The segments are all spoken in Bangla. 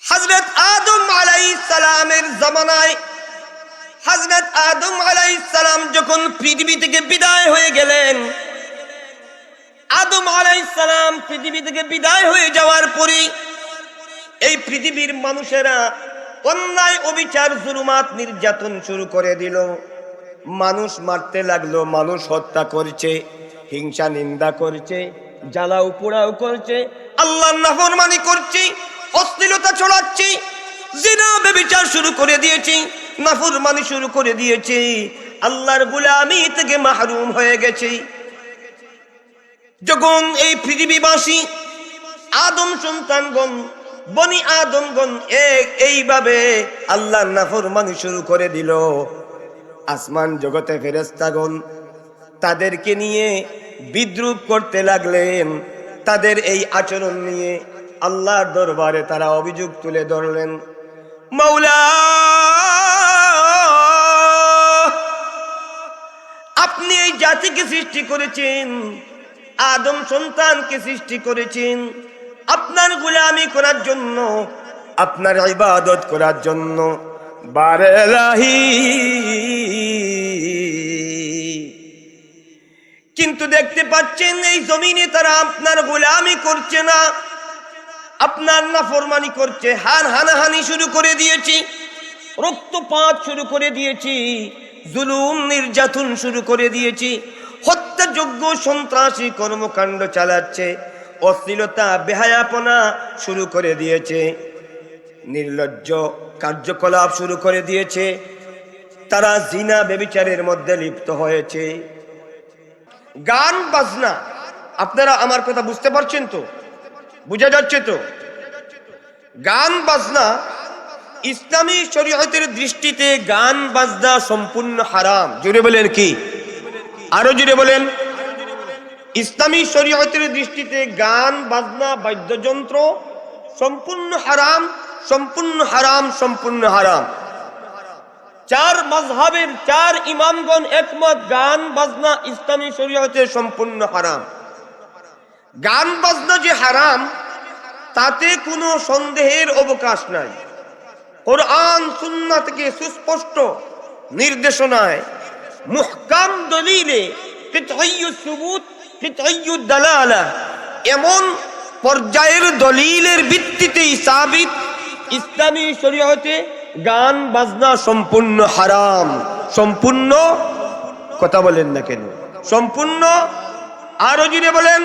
হযরত আদম আলাইহিস সালামের জামানায় হযরত আদম আলাইহিস সালাম যখন পৃথিবী থেকে বিদায় হয়ে গেলেন, আদম আলাইহিস সালাম পৃথিবী থেকে বিদায় হয়ে যাওয়ার পরে এই পৃথিবীর মানুষেরা অন্যায় অবিচার জুলুমাত নির্যাতন শুরু করে দিল। মানুষ মারতে লাগলো, মানুষ হত্যা করছে, হিংসা নিন্দা করছে, জ্বালাও পোড়াও করছে, আল্লাহর নাফরমানি করছে, অশ্লীলতা ছড়াচ্ছে, জিনা ব্যভিচার শুরু করে দিয়েছে, নাফরমানি শুরু করে দিয়েছে, আল্লাহর গোলামি থেকে মাহরুম হয়ে গেছে। যখন এই পৃথিবীবাসী আদম সন্তানগণ বনি আদমগণ এইভাবে আল্লাহর নাফরমানি শুরু করে দিল, আসমান জগতে ফেরেশতাগণ তাদেরকে নিয়ে বিদ্রুপ করতে লাগলেন। তাদের এই আচরণ নিয়ে আল্লাহর দরবারে তারা অভিযোগ তুলে ধরলেন, মাওলা আপনি এই জাতিকে সৃষ্টি করেছেন, আদম সন্তানকে সৃষ্টি করেছেন আপনার গোলামি করার জন্য, আপনার ইবাদত করার জন্য। বারেলাহি কিন্তু দেখতে পাচ্ছেন এই জমিনে তারা আপনার গোলামি করছে না, আপনার নাফরমানি করছে, হানাহানি শুরু করে দিয়েছি, রক্তপাত শুরু করে দিয়েছি, জুলুম নির্যাতন শুরু করে দিয়েছি, হত্যাযোগ্য সন্ত্রাসী কর্মকাণ্ড চালাচ্ছে, অশ্লীলতা বেহায়াপনা শুরু করে দিয়েছে, নির্লজ্জ কার্যকলাপ শুরু করে দিয়েছে, তারা জিনা ব্যভিচারের মধ্যে লিপ্ত হয়েছে। গান বাজনা, আপনারা আমার কথা বুঝতে পারছেন তো? বুঝা যাচ্ছে তো? গান বাজনা ইসলামী শরীয়তের দৃষ্টিতে গান বাজনা সম্পূর্ণ হারাম। জুড়ে বলেন কি? আরো জুড়ে বলেন। ইসলামী শরীয়তের দৃষ্টিতে গান বাজনা বাদ্যযন্ত্র সম্পূর্ণ হারাম, সম্পূর্ণ হারাম, সম্পূর্ণ হারাম। চার মাযহাবের চার ইমামগণ একমত, গান বাজনা ইসলামী শরীয়তে সম্পূর্ণ হারাম। গান বাজনা যে হারাম তাতে কোনো সন্দেহের অবকাশ নাই। কোরআন সুন্নাহ থেকে সুস্পষ্ট নির্দেশনায়, মুহকাম দলিলে, কিতাইয়ুস সুবুত, কিতাইয়ুদ দালালা, এমন পর্যায়ের দলিলের ভিত্তিতেই সাবিত ইসলামী শরীয়তে গান বাজনা সম্পূর্ণ হারাম। সম্পূর্ণ, কথা বলেন না কেন? সম্পূর্ণ, আরো জুড়ে বলেন,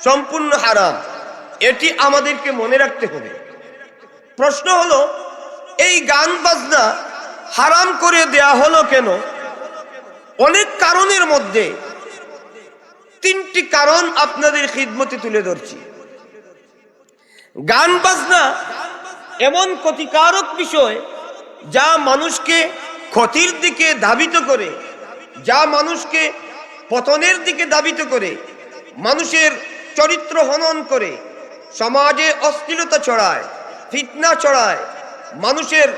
সম্পূর্ণ হারাম। এটি আমাদেরকে মনে রাখতে হবে। প্রশ্ন হলো, এই গান বাজনা হারাম করে দেয়া হলো কেন? অনেক কারণের মধ্যে তিনটি কারণ আপনাদের খিদমতে তুলে ধরছি। গান বাজনা এমন ক্ষতিকারক বিষয় যা মানুষকে ক্ষতির দিকে ধাবিত করে, যা মানুষকে পতনের দিকে ধাবিত করে, মানুষের চরিত্র হনন করে, সমাজে অশ্লীলতা ছড়ায়, ফিতনা ছড়ায়, মানুষের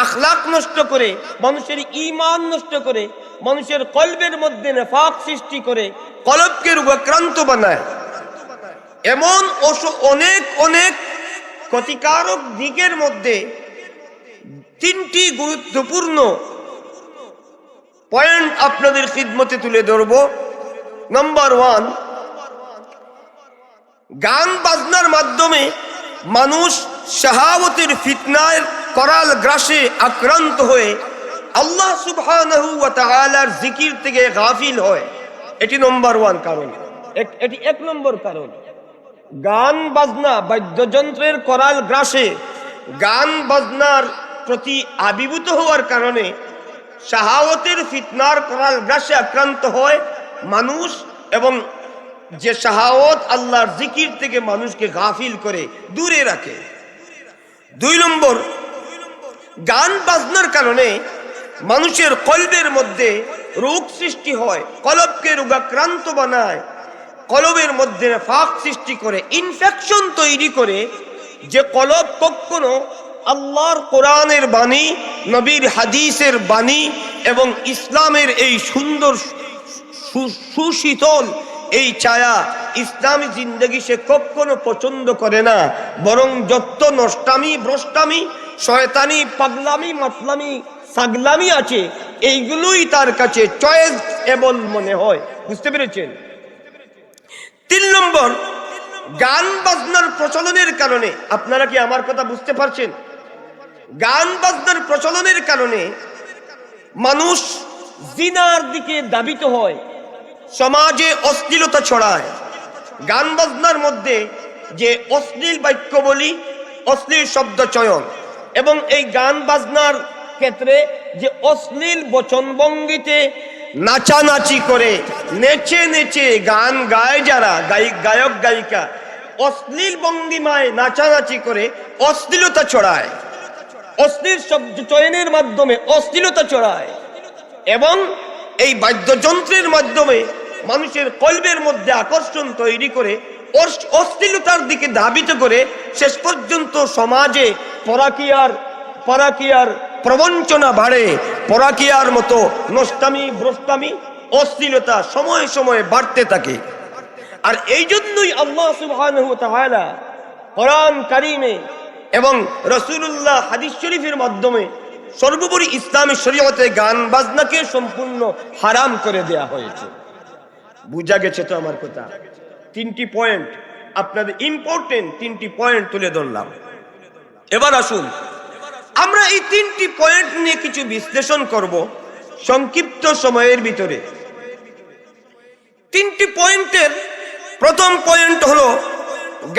আখলাক নষ্ট করে, মানুষের ঈমান নষ্ট করে, মানুষের কলবের মধ্যে নেফাক সৃষ্টি করে, কলবকে রোগাক্রান্ত বানায়। এমন অনেক অনেক ক্ষতিকারক দিকের মধ্যে তিনটি গুরুত্বপূর্ণ পয়েন্ট আপনাদের খিদমতে তুলে ধরব। নাম্বার 1, গান বাজনার মাধ্যমে মানুষ শাহাওয়াতের ফিতনার করাল গ্রাসে আক্রান্ত হয়ে আল্লাহ সুবহানাহু ওয়া তাআলার জিকির থেকে গাফিল হয়। এটি নাম্বার 1 কারণ, এটি 1 নম্বর কারণ। গান বাজনা বাদ্যযন্ত্রের করাল গ্রাসে গান বাজনার প্রতি আবির্ভূত হওয়ার কারণে শাহাওয়াতের ফিতনার করাল গ্রাসে আক্রান্ত হয় মানুষ, এবং যে শাহাওয়াত আল্লাহর জিকির থেকে মানুষকে গাফিল করে দূরে রাখে। 2 নম্বর, গান বাজনার কারণে মানুষের কলবের মধ্যে রোগ সৃষ্টি হয়, কলবকে রোগাক্রান্ত বানায়, কলবের মধ্যে ফাঁক সৃষ্টি করে, ইনফেকশন তৈরি করে, যে কলব কখনো আল্লাহর কোরআনের বাণী, নবীর হাদিসের বাণী এবং ইসলামের এই সুন্দর সুশীতল এই ছায়া ইসলামী জিন্দগি সে কখনো পছন্দ করে না, বরং যত নষ্টামি ভ্রষ্টামি শয়তানি পাগলামি মাতলামি সাগলামি আছে এইগুলোই তার কাছে চয়েস এবল মনে হয়। বুঝতে পেরেছেন? 3 নম্বর, গান বাজনার প্রচলনের কারণে, আপনারা কি আমার কথা বুঝতে পারছেন? গান বাজনার প্রচলনের কারণে মানুষ জিনার দিকে ধাবিত হয়, সমাজে অশ্লীলতা ছড়ায়। গান বাজনার মধ্যে যে অশ্লীল বাক্য বলি, অশ্লীল শব্দ চয়ন, এবং এই গান বাজনার ক্ষেত্রে যে অশ্লীল বচনভঙ্গিতে নাচানাচি করে নেচে নেচে গান গায়, যারা গায়ক গায়িকা অশ্লীল ভঙ্গিমায় নাচানাচি করে অশ্লীলতা ছড়ায়, অশ্লীল শব্দ চয়নের মাধ্যমে অশ্লীলতা ছড়ায়, এবং এই বাদ্যযন্ত্রের মাধ্যমে মানুষের কলবের মধ্যে আকর্ষণ তৈরি করে অশ্লীলতার দিকে ধাবিত করে শেষ পর্যন্ত সমাজে পরাকিয়ার প্রবঞ্চনা বাড়ে, পরাকিয়ার মতো নষ্টামি ভ্রষ্টামি অশ্লীলতা সময়ে সময়ে বাড়তে থাকে। আর এই জন্যই আল্লাহ সুবহানাহু ওয়া তাআলা কোরআন কারীমে এবং রাসূলুল্লাহ হাদিস শরীফের মাধ্যমে সর্বোপরি ইসলামী শরীয়তে গান বাজনাকে সম্পূর্ণ হারাম করে দেয়া হয়েছে। বুঝা গেছে তো আমার কথা? 3টি পয়েন্ট আপনাদের ইম্পর্টেন্ট, 3টি পয়েন্ট তুলে ধরলাম। এবার আসুন আমরা এই 3টি পয়েন্ট নিয়ে কিছু বিশ্লেষণ করব সংক্ষিপ্ত সময়ের ভিতরে। 3টি পয়েন্টের প্রথম পয়েন্ট হলো,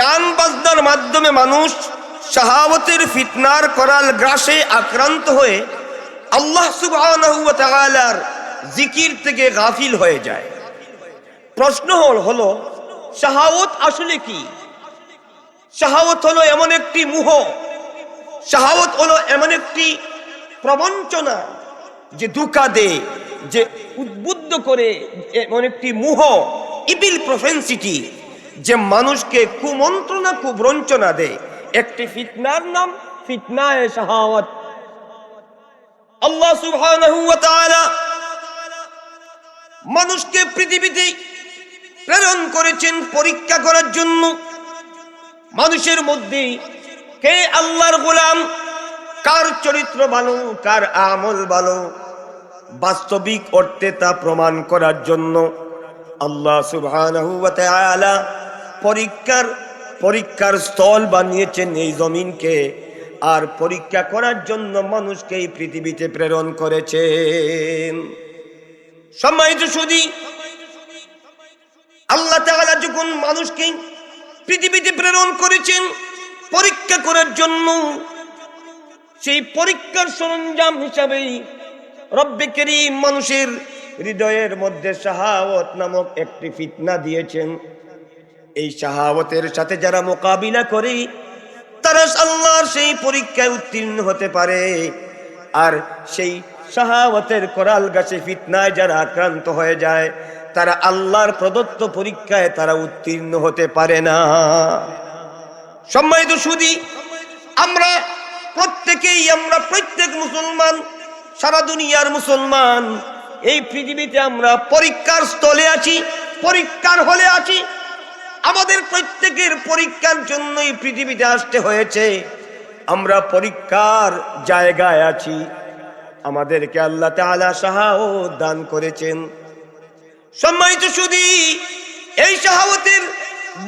গান বাজনার মাধ্যমে মানুষ শাহাওয়াতের ফিতনার করাল গ্রাসে আক্রান্ত হয়ে আল্লাহ সুবহানাহু ওয়া তাআলার জিকির থেকে গাফিল হয়ে যায়। প্রশ্ন হলো শাহাওয়াত আসলে কি? শাহাওয়াত হলো এমন একটি মোহ, শাহাওয়াত হলো এমন একটি প্রবঞ্চনা যে ধোঁকা দেয়, যে উদ্বুদ্ধ করে, এমন একটি মোহ, ইভিল প্রফেন্সিটি, যে মানুষকে কুমন্ত্রণা কুব্রঞ্চনা দেয়। একটি ফিতনার নাম ফিতনায়ে শাহাওয়াত। আল্লাহ সুবহানাহু ওয়া তাআলা মানুষকে পৃথিবীতে প্রেরণ করেছেন পরীক্ষা করার জন্য। মানুষের মধ্যে কে আল্লাহর গোলাম, কার চরিত্র ভালো, কার আমল ভালো, বাস্তবিক অর্থে তা প্রমাণ করার জন্য আল্লাহ সুবহানাহু ওয়া তাআলা পরীক্ষার স্থল বানিয়েছেন এই জমিনকে, আর পরীক্ষা করার জন্য মানুষকে এই পৃথিবীতে প্রেরণ করেছেন। সম্মানিত সুধী, আল্লাহ তাআলা যখন মানুষকে পৃথিবীতে প্রেরণ করেছেন পরীক্ষা করার জন্য, সেই পরীক্ষার সরঞ্জাম হিসাবেই রব্বে করিম মানুষের হৃদয়ের মধ্যে শাহাওয়াত নামক একটি ফিতনা দিয়েছেন। এই শাহাওয়াতের সাথে যারা মোকাবিলা করে তারা আল্লাহর সেই পরীক্ষায় উত্তীর্ণ হতে পারে, আর সেই শাহাওয়াতের করাল গাছে ফিতনায় যারা আক্রান্ত হয়ে যায় তারা আল্লাহর প্রদত্ত পরীক্ষায় তারা উত্তীর্ণ হতে পারে না। সম্মানিত সুধী, আমরা প্রত্যেক মুসলমান, সারা দুনিয়ার মুসলমান, এই পৃথিবীতে আমরা পরীক্ষার স্থলে আছি, পরীক্ষার হলে আছি। আমাদের প্রত্যেকের পরীক্ষার জন্যই পৃথিবীতে আসতে হয়েছে। আমরা পরীক্ষার জায়গায় আছি। আমাদেরকে আল্লাহ তাআলা শাহাওয়াত দান করেছেন। সম্মানিত সুধী, এই শাহাওয়াতের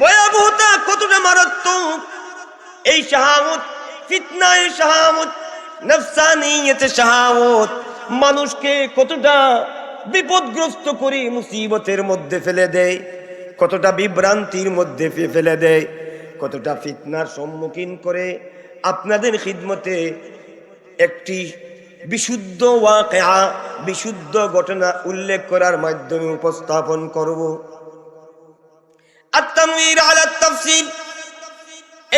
ভয়াবহতা কতটা মারাত্মক, এই শাহাওয়াত, ফিতনায়ে শাহাওয়াত, নফসানিয়তে শাহাওয়াত মানুষকে কতটা বিপদগ্রস্ত করে মুসিবতের মধ্যে ফেলে দেয়, কতটা বিভ্রান্তির মধ্যে ফেলে দেয়, কতটা ফিতনার সম্মুখীন করে। আপনাদের খিদমতে একটি বিশুদ্ধ ওয়াকিয়া, বিশুদ্ধ ঘটনা উল্লেখ করার মাধ্যমে উপস্থাপন করব। আত-তানওয়ীর আলা তাফসীর,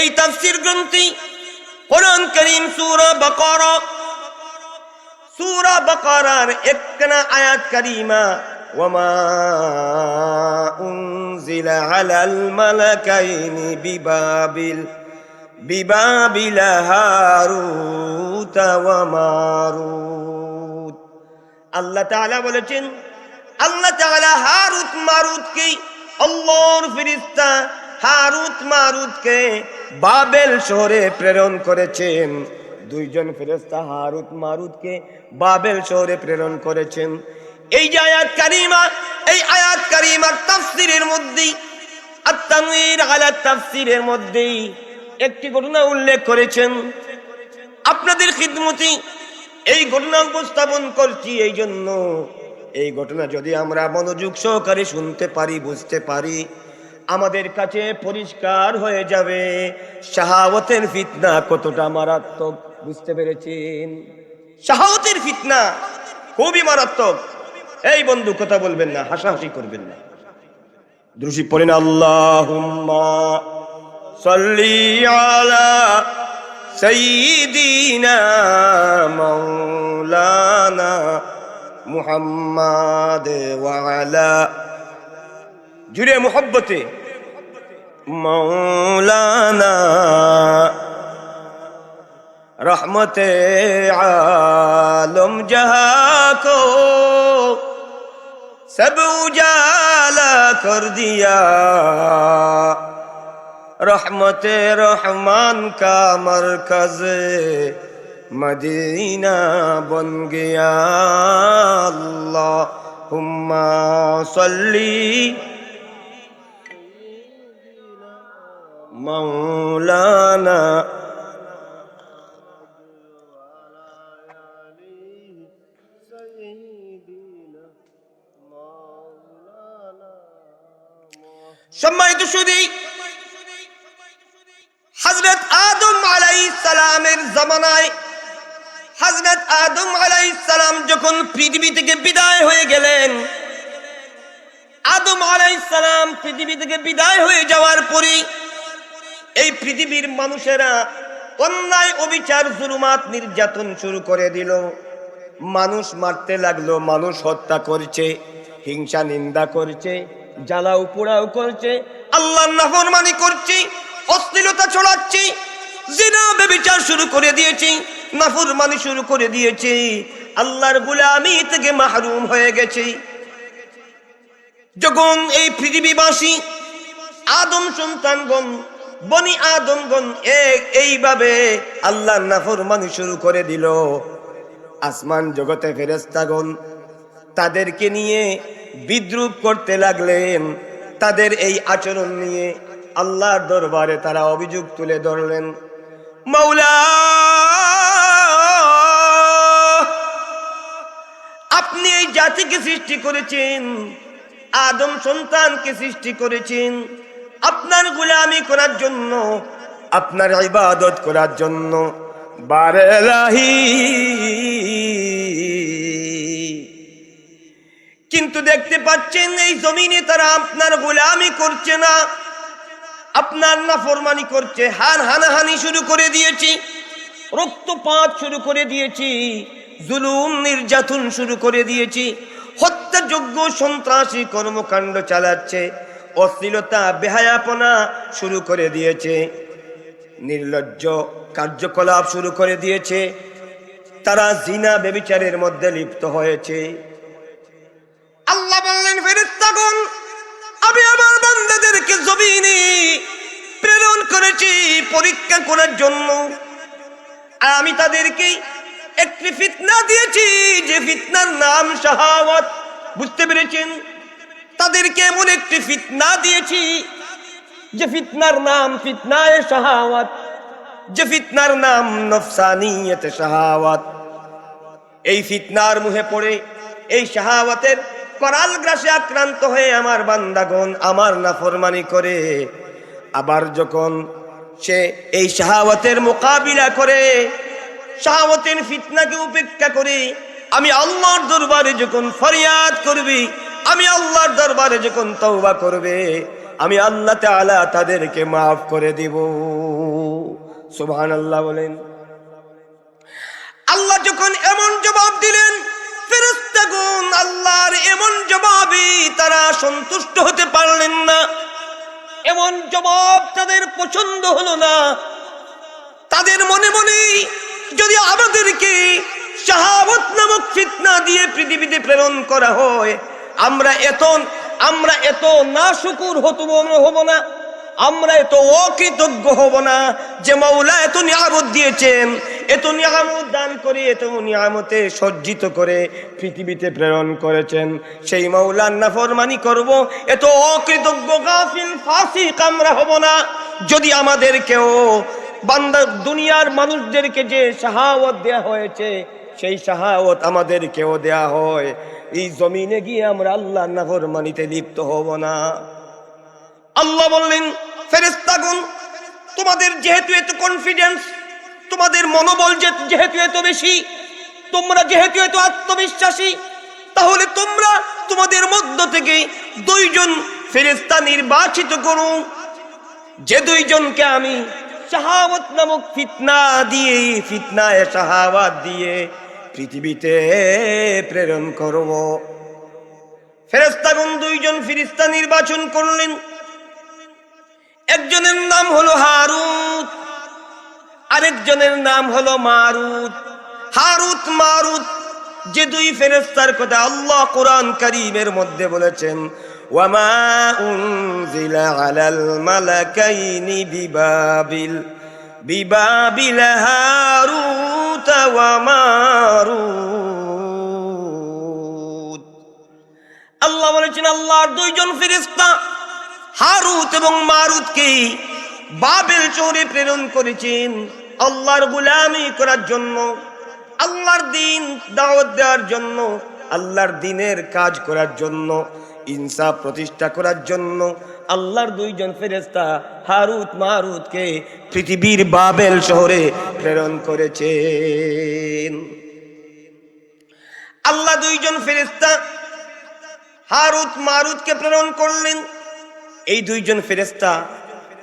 এই তাফসীর গ্রন্থে কোরআন কারীম সূরা বাকারার একখানা আয়াত কারীমা, ওয়ামা উনজিলা আলাল মালাকাইনি বিবাবিল হারুত ওয়া মারুত। আল্লাহ তাআলা বলেছেন, আল্লাহ তাআলা হারুত মারুতকে আল্লাহর ফেরেশতা হারুত মারুতকে বাবেল শহরে প্রেরণ করেছেন। দুইজন ফেরেশতা হারুত মারুতকে বাবেল শহরে প্রেরণ করেছেন। এই যে আয়াত কারিমা, এই আয়াত কারিমার তাফসীরের মধ্যে আত-তানওয়ীর আলা তাফসীরের মধ্যে একটি ঘটনা উল্লেখ করেছেন। আপনাদের খিদমতে এই ঘটনা উপস্থাপন করছি এই জন্য, এই ঘটনা যদি আমরা মনোযোগ সহকারে শুনতে পারি, বুঝতে পারি, আমাদের কাছে পরিষ্কার হয়ে যাবে শাহাওয়াতের ফিতনা কতটা মারাত্মক। বুঝতে পেরেছেন? শাহাওয়াতের ফিতনা খুবই মারাত্মক। এই বন্ধু কথা বলবেন না, হাসাহাসি করবেন না, দ্রুশি পড়েন আল্লাহুম্মা সাল্লি আলা সাইয়্যিদিনা মাওলানা মুহাম্মাদ ওয়া আলা, জুড়ে মুহাব্বতে, মাওলানা रहमते आलम जहां को सब उजाला कर दिया, रहमते रहमान का मरकज मदीना बन गया। अल्लाहुम्मा सल्ली मौलाना সম্মানিত সুধী, হযরত আদম আলাইহিস সালামের জামানায় হযরত আদম আলাইহিস সালাম যখন পৃথিবী থেকে বিদায় হয়ে গেলেন, আদম আলাইহিস সালাম পৃথিবী থেকে বিদায় হয়ে যাওয়ার পরে এই পৃথিবীর মানুষেরা অন্যায়, অবিচার, জুলুমাত, নির্যাতন শুরু করে দিল। মানুষ মারতে লাগলো, মানুষ হত্যা করছে, হিংসা নিন্দা করছে, জ্বালাও পোড়াও করছে, আল্লাহর নাফরমানি করছে, অশ্লীলতা ছড়াচ্ছে, জিনা ব্যভিচার শুরু করে দিয়েছে, নাফরমানি শুরু করে দিয়েছে, আল্লাহর গোলামি থেকে মাহরুম হয়ে গেছে। যখন এই পৃথিবীবাসী আদম সন্তানগণ, বনি আদমগণ এইভাবে আল্লাহর নাফরমানি শুরু করে দিল, আসমান জগতে ফেরেশতাগণ তাদেরকে নিয়ে বিদ্রুপ করতে লাগলেন। তাদের এই আচরণ নিয়ে আল্লাহর দরবারে তারা অভিযোগ তুলে ধরলেন, মাওলা আপনি এই জাতিকে সৃষ্টি করেছেন, আদম সন্তানকে সৃষ্টি করেছেন আপনার গোলামি করার জন্য, আপনার ইবাদত করার জন্য। বারেলাহি, কিন্তু দেখতে পাচ্ছেন এই জমিনে তারা আপনার গোলামি করছে না, আপনার নাফরমানি করছে, হানাহানি শুরু করে দিয়েছি, রক্তপাত শুরু করে দিয়েছি, জুলুম নির্যাতন শুরু করে দিয়েছি, হত্যাযোগ্য সন্ত্রাসী কর্মকাণ্ড চালাচ্ছে, অশ্লীলতা বেহায়াপনা শুরু করে দিয়েছে, নির্লজ্জ কার্যকলাপ শুরু করে দিয়েছে, তারা জিনা ব্যভিচারের মধ্যে লিপ্ত হয়েছে। আল্লাহ বললেন, ফেরেশতাগণ আমি আমার বান্দাদেরকে জমিনে প্রেরণ করেছি পরীক্ষা করার জন্য। আমি তাদেরকে একটি ফিতনা দিয়েছি, যে ফিতনার নাম শাহাওয়াত। বুঝতে পেরেছেন? তাদেরকে এমন একটি ফিতনা দিয়েছি যে ফিতনার নাম ফিতনায়ে শাহাওয়াত, যে ফিতনার নাম নফসানিয়তে শাহাওয়াত। এই ফিতনার মুহে পড়ে, এই শাহাওয়াতের করাল গ্রাসে আক্রান্ত হয়ে আমার বান্দাগণ আমার নাফরমানি করে, আবার যখন সে এই শাহাওয়াতের মোকাবিলা করে, শাহাওয়াতের ফিতনাকে উপেক্ষা করে আমি আল্লাহর দরবারে যখন ফরিয়াদ করবি, আমি আল্লাহর দরবারে যখন তওবা করবে, আমি আল্লাহ তাআলা তাদেরকে মাফ করে দিব। সুবহানাল্লাহ বলেন। আল্লাহ যখন এমন জবাব দিলেন, ফেরেশতাগণ আল্লাহর এমন জবাবে তারা সন্তুষ্ট হতে পারলেন না, এমন জবাব তাদের পছন্দ হলো না। তাদের মনে মনে যদি আমাদেরকে শাহাওয়াত নামক ফিতনা দিয়ে পৃথিবীতে প্রেরণ করা হয়, আমরা আমরা এত নাশুকুর হব না, আমরা এত অকৃতজ্ঞ হব না যে মাওলা এত নিয়ামত দিয়েছেন, এত নিয়ামত দান করে, এত নিয়ামতে সজ্জিত করে পৃথিবীতে প্রেরণ করেছেন, সেই মাওলার নাফরমানি করব, এত অকৃতজ্ঞ গাফিল ফাসিক আমরা হব না। যদি আমাদেরকেও বান্দা দুনিয়ার মানুষদেরকে যে শাহাওয়াত দেয়া হয়েছে, সেই শাহাওয়াত আমাদেরকেও দেয়া হয়, এই জমিনে গিয়ে আমরা আল্লাহর নাফরমানিতে লিপ্ত হব না। আল্লাহ বললেন, ফেরেশতাগণ, তোমাদের যেহেতু এত কনফিডেন্স, তোমাদের মনোবল যেহেতু এত বেশি, তোমরা যেহেতু এত আত্মবিশ্বাসী, তাহলে তোমরা তোমাদের মধ্য থেকে 2 জন ফেরেশতা নির্বাচিত করো, যে 2 জনকে আমি শাহাওয়াত নামক ফিতনায় শাহাওয়াত দিয়ে পৃথিবীতে প্রেরণ করব। ফেরেশতাগণ 2 জন ফেরেশতা নির্বাচন করলেন। একজনের নাম হলো হারুত, আরেকজনের নাম হলো মারুত। হারুত মারুত যে 2 ফেরেশতার কথা আল্লাহ কোরআন কারীমের মধ্যে বলেছেন, ওয়ামা উনজিলা আলাল মালাকাইনি বিবাবিল হারুত ওয়া মারুত। আল্লাহ বলেছেন, আল্লাহর 2 জন ফেরেশতা হারুত এবং মারুতকে বাবেল শহরে প্রেরণ করেছেন আল্লাহর গোলামি করার জন্য, আল্লাহর দ্বীন দাওয়াত দেওয়ার জন্য, আল্লাহর দ্বীনের কাজ করার জন্য, ইনসাফ প্রতিষ্ঠা করার জন্য আল্লাহর 2 জন ফেরেশতা হারুত মারুতকে পৃথিবীর বাবেল শহরে প্রেরণ করেছেন। আল্লাহ 2 জন ফেরেশতা হারুত মারুতকে প্রেরণ করলেন। এই 2 জন ফেরেশতা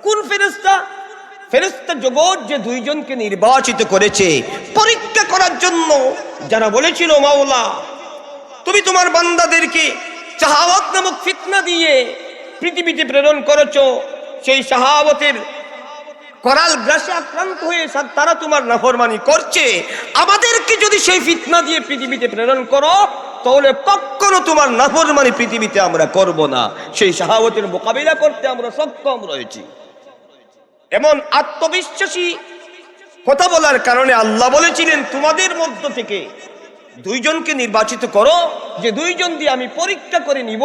কোন ফেরেশতা? ফেরেশতা জগৎ যে 2 জনকে নির্বাচিত করেছে পরীক্ষা করার জন্য, যারা বলেছিল, মাওলা তুমি তোমার বান্দাদেরকে শাহাওয়াত নামক ফিতনা দিয়ে পৃথিবীতে প্রেরণ করেছো, সেই শাহাওয়াতের করাল গ্রাসে আক্রান্ত হয়ে তারা তোমার নাফরমানি করছে, আমাদেরকে যদি সেই ফিতনা দিয়ে পৃথিবীতে প্রেরণ করো, তাহলে কখনো তোমার নাফরমানি পৃথিবীতে আমরা করব না। সেই শাহাওয়াতের মোকাবিলা করতে আমরা সক্ষম রয়েছি। এমন আত্মবিশ্বাসী কথা বলার কারণে আল্লাহ বলেছিলেন, তোমাদের মধ্য থেকে 2 জনকে নির্বাচিত করো, যে 2 জন দিয়ে আমি পরীক্ষা করে নিব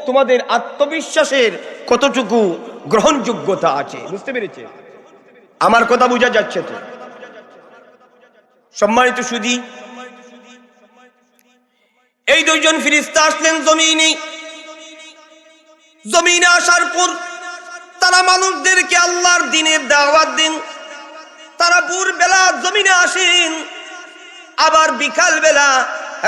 তোমাদের আত্মবিশ্বাসের কতটুকু গ্রহণযোগ্যতা আছে। বুঝতে পেরেছে? আমার কথা বোঝা যাচ্ছে তো? সম্মানিত সুধী, এই 2 জন ফেরেশতা আসলেন জমিনে আসার পর তারা মানুষদেরকে আল্লাহর দ্বীনের দাওয়াত দেন। তারা ভোরবেলা জমিনে আসেন, আবার বিকাল বেলা,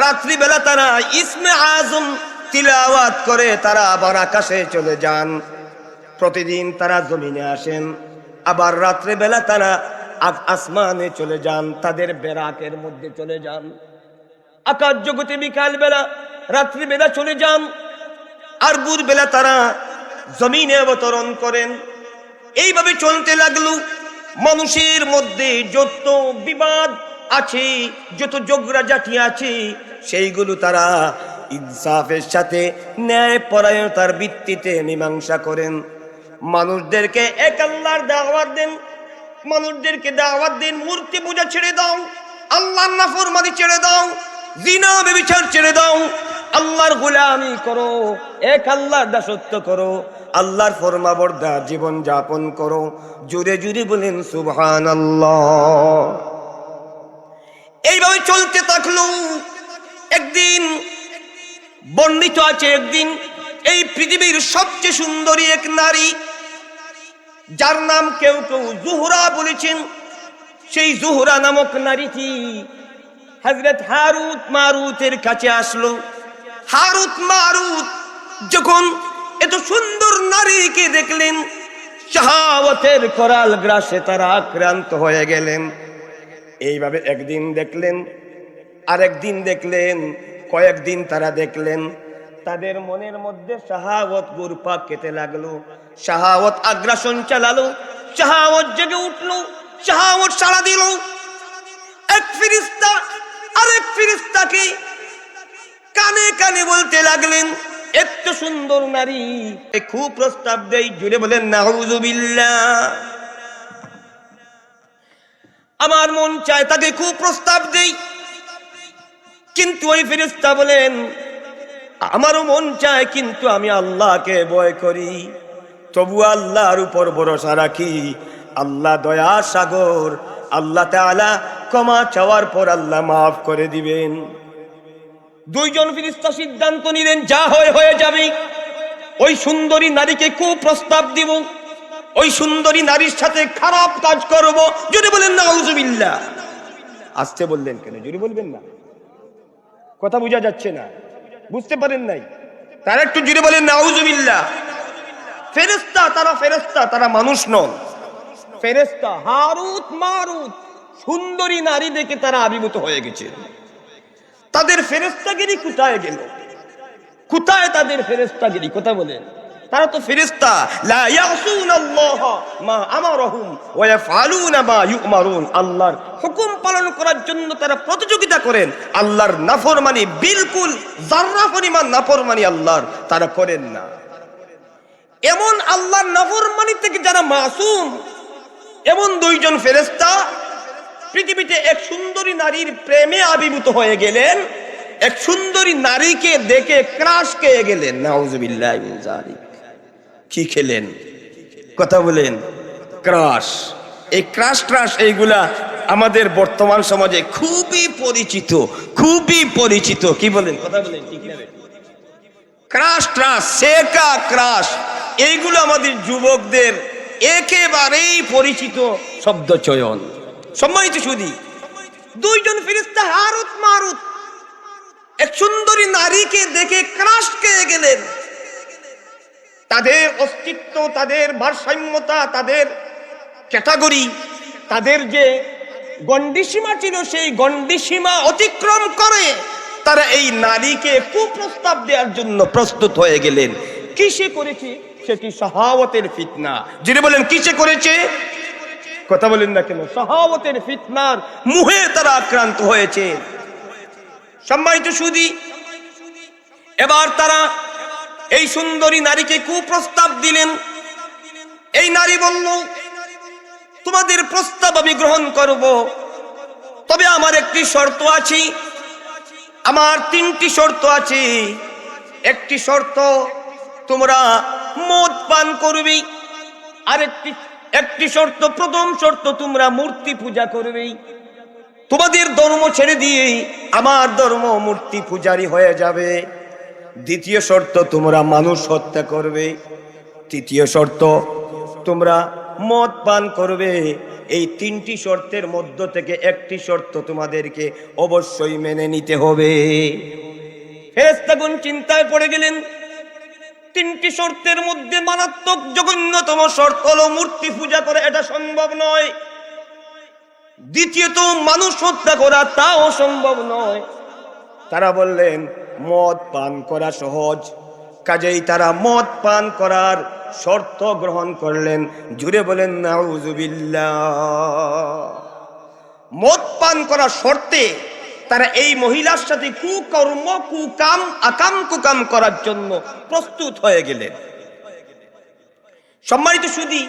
রাত্রি বেলা তারা ইসমে আজম তিলাওয়াত করে তারা আবার আকাশে চলে যান। প্রতিদিন তারা জমিনে আসেন, আবার রাত্রে বেলা তারা আসমানে চলে যান, তাদের বেরাকের মধ্যে চলে যান। আকাশ জগতে বিকাল বেলা, রাত্রি বেলা চলে যান, আর ভোর বেলা তারা জমিনে অবতরণ করেন। এইভাবে চলতে লাগলো। মানুষের মধ্যে যত বিবাদ আছে, যত ঝগড়াঝাটি আছে, সেইগুলো তারা ইনসাফের সাথে ন্যায় পরায়ণতার ভিত্তিতে মীমাংসা করেন। মানুষদেরকে এক আল্লাহর দাওয়াত দেন, মানুষদেরকে দাওয়াত দেন, মূর্তি পূজা ছেড়ে দাও, আল্লাহর নাফরমানি ছেড়ে দাও, জিনা ব্যভিচার ছেড়ে দাও, আল্লাহর গোলামি করো, এক আল্লাহর দাসত্ব করো, আল্লাহর ফরমাবরদার জীবন যাপন করো। জুড়ে জুড়ে বলেন সুবহানাল্লাহ। এইভাবে চলতে থাকলো। একদিন বর্ণিত আছে, একদিন এই পৃথিবীর সবচেয়ে সুন্দরী এক নারী, যার নাম কেউ কেউ জুহরা বলেছেন, সেই জুহরা নামক নারীটি হযরত হারুত মারুতের কাছে আসলো। হারুত মারুত যখন এত সুন্দর নারীকে দেখলেন, শাহাওয়াতের করাল গ্রাসে তারা আক্রান্ত হয়ে গেলেন। এইভাবে একদিন দেখলেন, আরেকদিন দেখলেন, কয়েকদিন তারা দেখলেন, তাদের মনের মধ্যে শাহাওয়াত ঘুরপাক খেতে লাগলো, শাহাওয়াত আগ্রাসন চালালো, শাহাওয়াত জেগে উঠলো, শাহাওয়াত সাড়া দিল। এক ফেরেশতা আরেক ফেরেশতাকে কানে কানে বলতে লাগলেন, এত সুন্দর নারী, খুব প্রস্তাব দেই, জুড়ে বলেন নাউযুবিল্লাহ। আমার মন চায় তাকে খুব প্রস্তাব দেই, কিন্তু ওই ফেরেশতা বলেন আমারও মন চায়, কিন্তু আমি আল্লাহকে ভয় করি, তবু আল্লাহর উপর ভরসা রাখি। আল্লাহ দয়া সাগর, আল্লাহ তাআলা ক্ষমা চাওয়ার পর আল্লাহ মাফ করে দিবেন। দুইজন ফেরেশতা সিদ্ধান্ত নিলেন যা হয়ে যাবে, ওই সুন্দরী নারীকে খুব প্রস্তাব দিব, ওই সুন্দরী নারীর সাথে খারাপ কাজ করব। যদি বলেন নাউযুবিল্লাহ। আসতে বললেন কেন? যদি বলবেন না, কথা বোঝা যাচ্ছে না, বুঝতে পারেন নাই? তারা একটু জুড়ে বলেন নাউযুবিল্লাহ। ফেরেশতা, তারা মানুষ নন, ফেরেশতা। হারুত মারুত সুন্দরী নারী দেখে তারা আবির্ভূত হয়ে গেছে। তাদের ফেরেশতাগিরি কোথায় গেল? কোথায় তাদের ফেরেশতাগিরি? কথা বলেন। তারা তো ফেরেশতা। লা ইয়াসুনাল্লাহ মা আমারহুম ওয়া ইয়াফআলুনা মা ইউমারুন। আল্লাহর হুকুম পালন করার জন্য তারা প্রতিযোগিতা করেন, আল্লাহর নাফরমানি বিলকুল যাররা পরিমাণ নাফরমানি আল্লাহর তারা করেন না। এমন আল্লাহর নাফরমানি থেকে যারা মাসুম, এমন দুইজন ফেরেশতা পৃথিবীতে এক সুন্দরী নারীর প্রেমে আবির্ভূত হয়ে গেলেন, এক সুন্দরী নারীকে দেখে ক্রাশ খেয়ে গেলেন। নাউযুবিল্লাহি মিন যালিক। কি খেলেন? কথা বলেন। ক্রাশ। এই ক্রাশ এইগুলা আমাদের বর্তমান সমাজে খুবই পরিচিত, খুবই পরিচিত। কি বলেন? কথা বলেন, ঠিক না? ক্রাশ, সেকা, ক্রাশ, এইগুলো আমাদের যুবকদের একেবারেই পরিচিত শব্দ চয়ন। সম্মানিত সুধী, দুইজন ফেরেশতা হারুত মারুত এক সুন্দরী নারীকে দেখে ক্রাশ খেয়ে গেলেন। তাদের অস্তিত্ব, তাদের ভারসাম্যতা, তাদের ক্যাটাগরি, তাদের যে গণ্ডিসীমা ছিল, সেই গণ্ডিসীমা অতিক্রম করে তারা এই নারীকে কুপ্রস্তাব দেওয়ার জন্য প্রস্তুত হয়ে গেলেন। কিসে করেছে? সেটি শাহাওয়াতের ফিতনা। যিনি বলেন কিসে করেছে? কথা বলেন না কেন? শাহাওয়াতের ফিতনার মুহে তারা আক্রান্ত হয়েছে। সম্মানিত সুধী, এবার তারা এই সুন্দরী নারীকে কুপ্রস্তাব দিলেন। এই নারী বলল তোমাদের প্রস্তাব আমি গ্রহণ করব, তবে আমার একটি শর্ত আছে, আমার তিনটি শর্ত আছে। একটি শর্ত তোমরা মদ পান করবে, আর একটি শর্ত, প্রথম শর্ত তোমরা মূর্তি পূজা করবে, তোমাদের ধর্ম ছেড়ে দিয়ে আমার ধর্ম মূর্তি পূজারী হয়ে যাবে। দ্বিতীয় শর্ত তোমরা মানুষ হত্যা করবে। তৃতীয় শর্ত তোমরা মদ পান করবে। এই তিনটি শর্তের মধ্য থেকে একটি শর্ত তোমাদেরকে অবশ্যই মেনে নিতে হবে। ফেরেশতাগণ চিন্তায় পড়ে গেলেন। তিনটি শর্তের মধ্যে মারাত্মক জঘন্যতম শর্ত হলো মূর্তি পূজা করে, এটা সম্ভব নয়। দ্বিতীয়ত মানুষ হত্যা করা, তাও সম্ভব নয়। তারা বললেন মদ পান করা সহজ, কাজেই তারা মদ পান করার শর্ত গ্রহণ করলেন। জুড়ে বলেন নাউযুবিল্লাহ। মদ পান করার শর্তে তারা এই মহিলার সাথে কুকর্ম, কুকাম, আকাম কুকাম করার জন্য প্রস্তুত হয়ে গেলেন। সম্মানিত সুধী,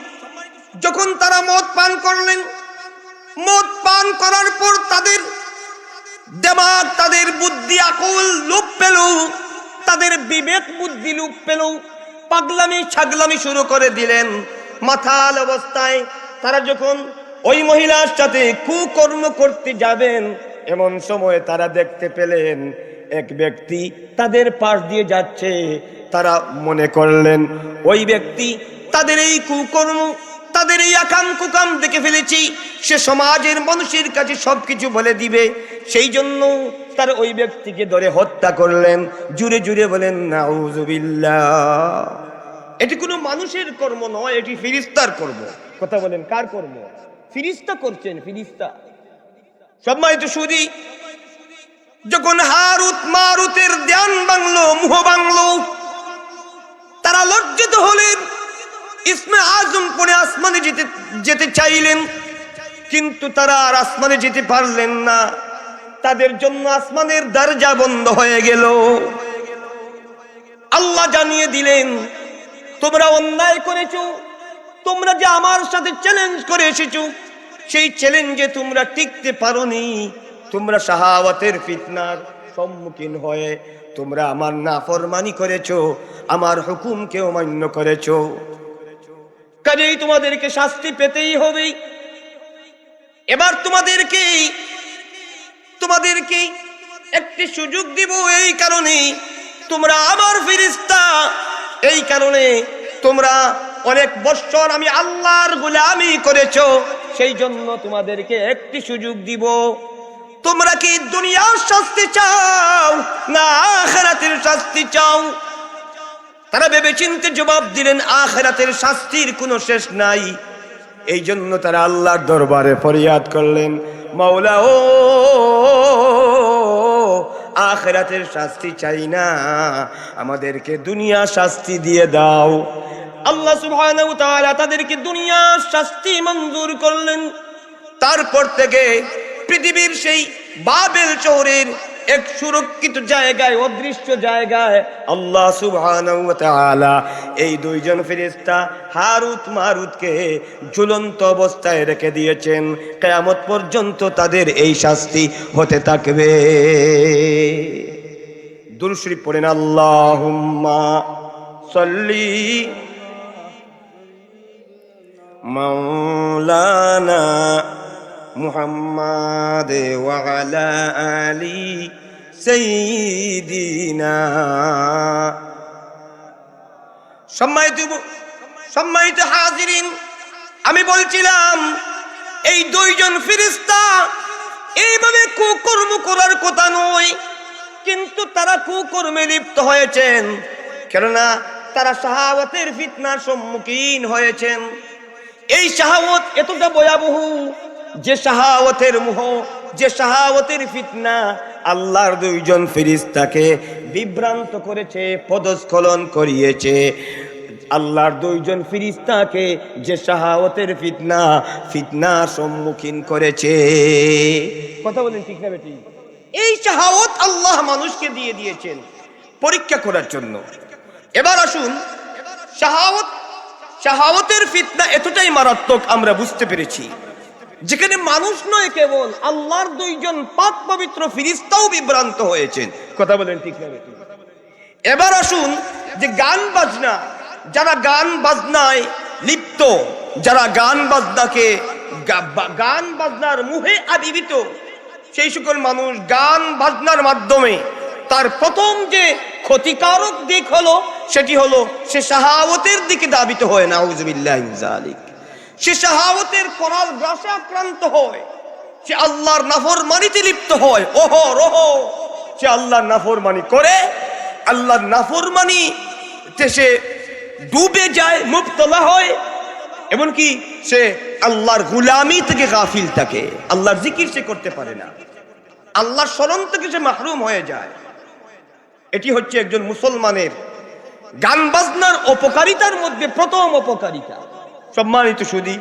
যখন তারা মদ পান করলেন, মদ পান করার পর তাদের দিমাগ, তাদের বুদ্ধি আকল লোপ পেল, তাদের বিবেক বুদ্ধি লোপ পেল, পাগলামি ছাগলামি শুরু করে দিলেন। মাথাল অবস্থায় তারা যখন ওই মহিলার সাথে কুকর্ম করতে যাবেন, এমন সময় তারা দেখতে পেলেন এক ব্যক্তি তাদের পাশ দিয়ে যাচ্ছে। তারা মনে করলেন ওই ব্যক্তি তাদের এই কুকর্ম, তাদের এই আকাম কুকাম দেখে ফেলেছি, সে সমাজের মানুষের কাছে সবকিছু বলে দিবে। সেই জন্য তারা ওই ব্যক্তিকে ধরে হত্যা করলেন। জুড়ে জুড়ে বলেন নাউযুবিল্লাহ। এটি কোনো মানুষের কর্ম নয়, এটি ফেরেশতার কর্ম। কথা বলেন, কার কর্ম? ফেরেশতা করছেন, ফেরেশতা। সম্মানিত সুধী, যখন হারুত মারুতের ধ্যান ভাঙলো, মুহ ভাঙলো, তারা লজ্জিত হলেন। ইসমে আজম পড়ে আসমানে যেতে চাইলেন, কিন্তু তারা আর আসমানে যেতে পারলেন না। তাদের জন্য আসমানের দরজা বন্ধ হয়ে গেল। আল্লাহ জানিয়ে দিলেন, তোমরা অন্যায় করেছো, তোমরা যে আমার সাথে চ্যালেঞ্জ করে এসেছো, সেই চ্যালেঞ্জে তোমরা টিকতে পারোনি। তোমরা শাহাওয়াতের ফিতনার সম্মুখীন হয়ে তোমরা আমার নাফরমানি করেছো, আমার হুকুমকে অমান্য করেছো। কাজেই তোমাদেরকে শাস্তি পেতেই হবে। এবার তোমাদেরকে একটি সুযোগ দিব। এই কারণে তোমরা আমার ফেরেশতা, এই কারণে তোমরা অনেক বছর আমি আল্লাহর গোলামি করেছো, সেই জন্য তোমাদেরকে একটি সুযোগ দিব। তোমরা কি দুনিয়ার শাস্তি চাও না আখিরাতের শাস্তি চাও? তারা ভেবেচিন্তে জবাব দিলেন, আখিরাতের শাস্তির কোনো শেষ নাই। এই জন্য তারা আল্লাহর দরবারে ফরিয়াদ করলেন, মাওলা ও, আখিরাতের শাস্তি চাই না, আমাদেরকে দুনিয়া শাস্তি দিয়ে দাও। আল্লাহ সুবহানাহু ওয়া তাআলা তাদেরকে দুনিয়ার শাস্তি মঞ্জুর করলেন। তারপর থেকে পৃথিবীর সেই বাবেল শহরের এক সুরক্ষিত জায়গায়, অদৃশ্য জায়গায় আল্লাহ সুবহানাহু ওয়া তাআলা এই দুইজন ফেরেশতা হারুত মারুতকে ঝুলন্ত অবস্থায় রেখে দিয়েছেন। কিয়ামত পর্যন্ত তাদের এই শাস্তি হতে থাকবে। দুরূদ শরীফ পড়েন, আল্লাহুম্মা সাল্লি মাওলানা মুহাম্মাদ ওয়া আলা আলি সাইয়্যিদিনা। সম্মানিত হাজিরিন, আমি বলছিলাম এই দুইজন ফেরেশতা এইভাবে কুকর্ম করার কথা নয়, কিন্তু তারা কুকর্মে লিপ্ত হয়েছেন। কেননা তারা শাহাওয়াতের ফিতনার সম্মুখীন হয়েছেন। এই শাহাওয়াত এতটা ভয়াবহ যে শাহাওয়াতের মোহ, যে শাহাওয়াতের ফিতনা আল্লাহর দুইজন ফেরেশতাকে বিভ্রান্ত করেছে, পদস্খলন করিয়েছে। আল্লাহর দুইজন ফেরেশতাকে যে শাহাওয়াতের ফিতনার সম্মুখীন করেছে। কথা বলেন ঠিক না বেটি? এই শাহাওয়াত আল্লাহ মানুষকে দিয়ে দিয়েছেন পরীক্ষা করার জন্য। এবার আসুন, শাহাওয়াতের ফিতনা এতটাই মারাত্মক আমরা বুঝতে পেরেছি, যেখানে মানুষ নয়, কেবল আল্লাহর দুইজন পাক পবিত্র ফেরেশতাও বিভ্রান্ত হয়েছেন। কথা বলেন ঠিক না বেটি? এবার আসুন, যে গান বাজনা, যারা গান বাজনায় লিপ্ত, যারা গান বাজনার মুহে আবির্ভূত, সেই সকল মানুষ গান বাজনার মাধ্যমে তার প্রথম যে ক্ষতিকারক দিক হলো, সেটি হলো সে শাহাওয়াতের দিকে ধাবিত হয়। নাউযুবিল্লাহি মিন যালিক। সে শাহাওয়াতের করাল গ্রাসে আক্রান্ত হয়, সে আল্লাহর নাফরমানিতে লিপ্ত হয়। ওহরহ সে আল্লাহর নাফরমানি করে, আল্লাহর নাফরমানিতে সে ডুবে যায়, মুবতলা হয়। এমনকি সে আল্লাহর গোলামি থেকে গাফিল থাকে, আল্লাহর জিকির সে করতে পারে না, আল্লাহর স্মরণ থেকে সে মাহরুম হয়ে যায়। এটি হচ্ছে একজন মুসলমানের গান বাজনার অপকারিতার মধ্যে প্রথম অপকারিতা। সম্মানিত সুধী,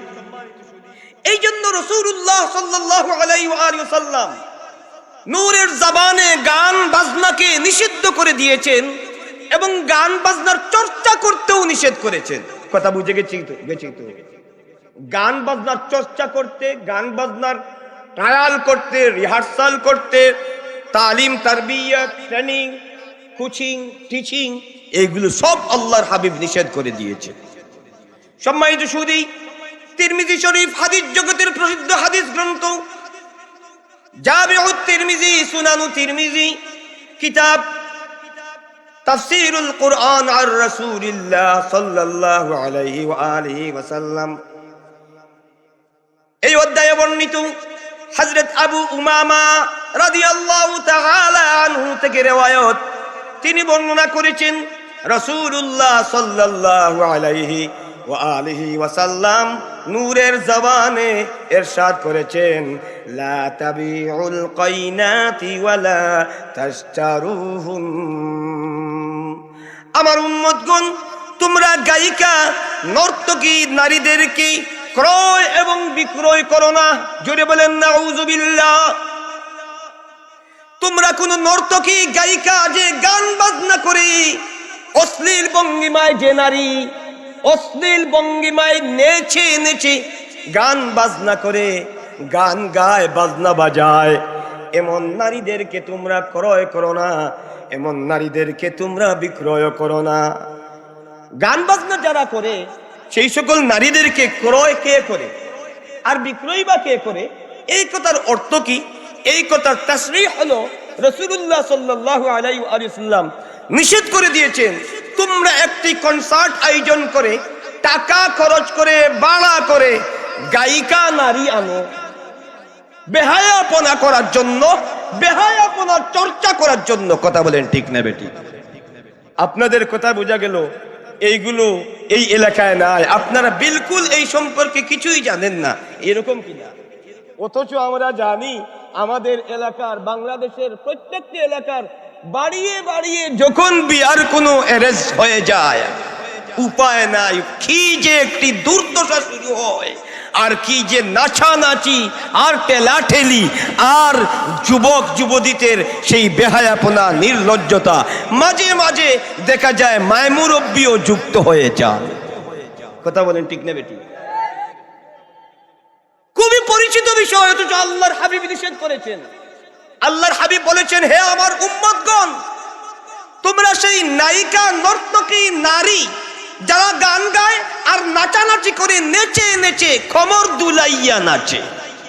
এই জন্য রাসূলুল্লাহ সাল্লাল্লাহু আলাইহি ওয়া সাল্লাম নূরের জবানে গান বাজনাকে নিষিদ্ধ করে দিয়েছেন এবং গান বাজনার চর্চা করতেও নিষেধ করেছেন। কথা বুঝে গেছি তো? গান বাজনার চর্চা করতে, গান বাজনার ট্রায়াল করতে, রিহার্সাল করতে, তালিম, তারবিয়ত, ট্রেনিং, কোচিং, টিচিং, এইগুলো সব আল্লাহর হাবিব নিষেধ করে দিয়েছে। সম্মানিত সুধী, তিরমিজি শরীফ হাদিস জগতের প্রসিদ্ধ হাদিস গ্রন্থ, জামিউত তিরমিজি, সুনানু তিরমিজি, কিতাব তাফসীরুল কুরআন আর রাসূলিল্লাহ সাল্লাল্লাহু আলাইহি ওয়া আলিহি ওয়াসাল্লাম, এই অধ্যায়ে বর্ণিত হযরত আবু উমামা রাদিয়াল্লাহু তাআলা আনহু থেকে riwayat, তিনি বর্ণনা করেছেন রাসূলুল্লাহ সাল্লাল্লাহু আলাইহি ওয়া আলিহি ওয়াসাল্লাম নূরের জবানে ইরশাদ করেছেন, লা তাবিউল কাইনাতি ওয়ালা তাশতারুহুম। আমার উম্মতগণ, তোমরা গায়িকা, নর্তকী নারীদেরকে ক্রয় এবং বিক্রয় করো না। জোরে বলেন নাউযুবিল্লাহ। তোমরা কোন নর্তকী গায়িকা যে গান বাজনা করে অশ্লীল ভঙ্গিমায় যে নারী অশ্লীল ভঙ্গিমায় নেচে নেচে গান বাজনা করে, গান গায়, বাজনা বাজায়, এমন নারীদেরকে তোমরা ক্রয় করো না, এমন নারীদেরকে তোমরা বিক্রয় করো না। গান বাজনা যারা করে সেই সকল নারীদেরকে ক্রয় কে করে আর বিক্রয় বা কে করে? এই কথার অর্থ কি? এই কথার তাসরিহ হলো রাসূলুল্লাহ সাল্লাল্লাহু আলাইহি ওয়াসাল্লাম নিষেধ করে দিয়েছেন, তোমরা একটি কনসার্ট আয়োজন করে টাকা খরচ করে ভাড়া করে গায়িকা নারী আনো বেহায়াপনা করার জন্য, বেহায়াপনার চর্চা করার জন্য। কথা বলেন ঠিক না বেটি? আপনাদের কথা বোঝা গেল এইগুলো এই এলাকায় নাই, আপনারা বিলকুল এই সম্পর্কে কিছুই জানেন না, এরকম কিনা? অথচ আমরা জানি আমাদের এলাকার, বাংলাদেশের প্রত্যেকটি এলাকার বাড়িয়ে বাড়িয়ে যখন বিয়ার কোনো অ্যারেঞ্জ হয়ে যায়, উপায় নাই, কি যে একটি দুর্দশা শুরু হয়, আর কি যে নাচানাচি আর ঠেলাঠেলি, আর যুবক যুবতীদের সেই বেহায়াপনা, নির্লজ্জতা, মাঝে মাঝে দেখা যায় মায়মুরব্বিও যুক্ত হয়ে যায়। কথা বলেন ঠিক না বেটি? খুবই পরিচিত বিষয়, অথচ আল্লাহর হাবিব নিষেধ করেছেন। আল্লাহর হাবিব বলেছেন, হে আমার উম্মতগণ, তোমরা সেই নায়িকা নর্তকী নারী যারা গান গায় আর নাচানাচি করে, নেচে নেচে কমর দুলাইয়া নাচে।